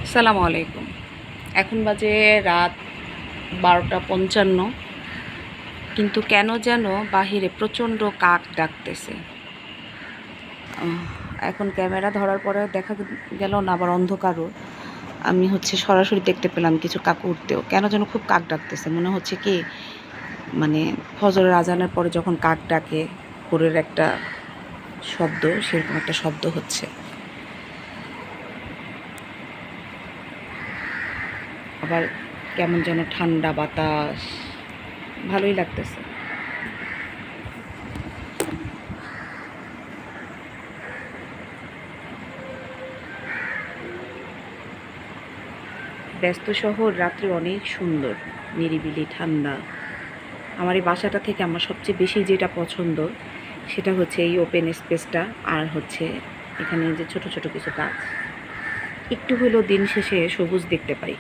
আসসালামু আলাইকুম। এখন বাজে রাত 12টা 55, কিন্তু কেন যেন বাহিরে প্রচণ্ড কাক ডাকতেছে। আহ, এখন ক্যামেরা ধরার পরে দেখা গেল না, আবার অন্ধকারও। আমি সরাসরি দেখতে পেলাম কিছু কাক উঠতেও। কেন যেন খুব কাক ডাকতেছে, মনে হচ্ছে কি মানে ফজরের আজানের পরে যখন কাক ডাকে ভোরের একটা শব্দ, সেরকম একটা শব্দ হচ্ছে। আবার কেমন যেন ঠান্ডা বাতাস, ভালোই লাগতেছে। ব্যস্ত শহর রাত্রে অনেক সুন্দর, নিরিবিলি ঠান্ডা। আমার এই বাসাটা থেকে আমার সবচেয়ে বেশি যেটা পছন্দ সেটা হচ্ছে এই ওপেন স্পেসটা, আর এখানে যে ছোট ছোট কিছু গাছ, একটু হলেও দিন শেষে সবুজ দেখতে পাই।